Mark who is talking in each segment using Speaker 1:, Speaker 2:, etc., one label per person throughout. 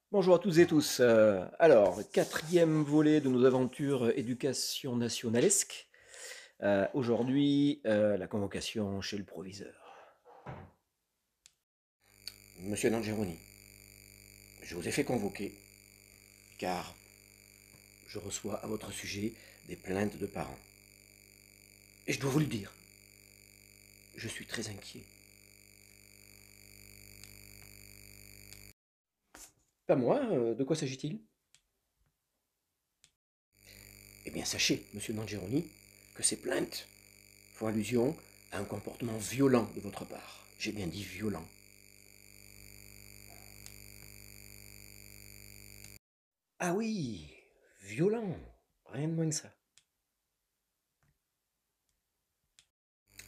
Speaker 1: Bonjour à toutes et tous. Alors, quatrième volet de nos aventures éducation nationalesque. Aujourd'hui, la convocation chez le proviseur. Monsieur Nangeroni, je vous ai fait convoquer car je reçois à votre sujet des plaintes de parents. Et je dois vous le dire, je suis très inquiet. Pas moi, de quoi s'agit-il? Eh bien, sachez, monsieur Nangeroni, que ces plaintes font allusion à un comportement violent de votre part. J'ai bien dit violent. Ah oui, violent, rien de moins que ça.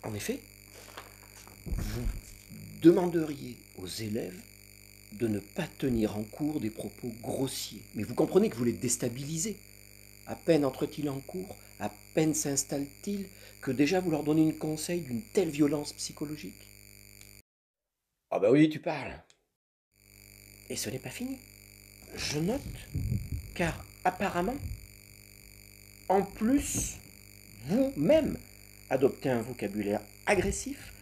Speaker 1: En effet, vous demanderiez aux élèves de ne pas tenir en cours des propos grossiers. Mais vous comprenez que vous les déstabilisez. À peine entre-ils en cours, à peine s'installent-ils, que déjà vous leur donnez une conseil d'une telle violence psychologique. Ah bah oui, tu parles. Et ce n'est pas fini. Je note, car apparemment, en plus, vous-même adoptez un vocabulaire agressif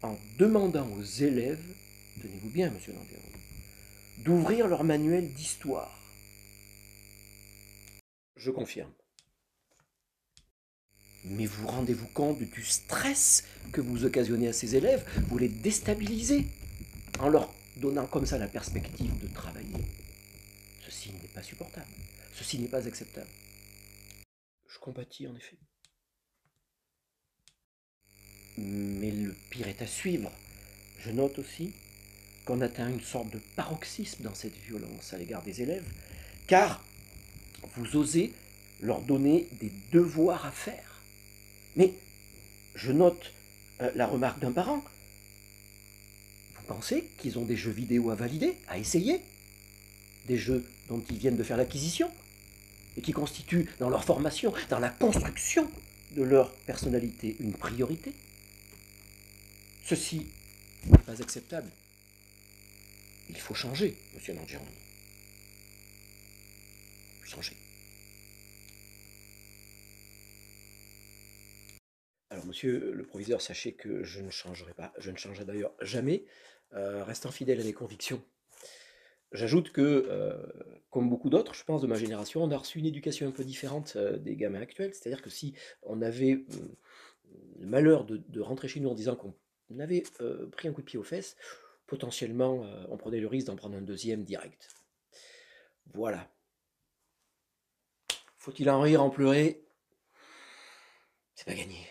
Speaker 1: en demandant aux élèves, tenez-vous bien, monsieur Langueron, d'ouvrir leur manuel d'histoire. Je confirme. Mais vous rendez-vous compte du stress que vous occasionnez à ces élèves? Vous les déstabilisez en leur donnant comme ça la perspective de travailler. Ceci n'est pas supportable. Ceci n'est pas acceptable. Je compatis en effet. Mais le pire est à suivre. Je note aussi qu'on atteint une sorte de paroxysme dans cette violence à l'égard des élèves, car vous osez leur donner des devoirs à faire. Mais je note la remarque d'un parent. Vous pensez qu'ils ont des jeux vidéo à valider, à essayer? Des jeux dont ils viennent de faire l'acquisition et qui constituent dans leur formation, dans la construction de leur personnalité, une priorité? Ceci n'est pas acceptable. Il faut changer, monsieur Nangeroni. Changer. Alors, monsieur le proviseur, sachez que je ne changerai pas. Je ne changerai d'ailleurs jamais, restant fidèle à mes convictions. J'ajoute que, comme beaucoup d'autres, je pense, de ma génération, on a reçu une éducation un peu différente des gamins actuels. C'est-à-dire que si on avait le malheur de rentrer chez nous en disant qu'on avait pris un coup de pied aux fesses, potentiellement, on prenait le risque d'en prendre un deuxième direct. Voilà. Faut-il en rire, en pleurer? C'est pas gagné.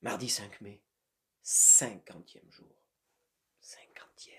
Speaker 1: Mardi 5 mai, 50e jour. 50e.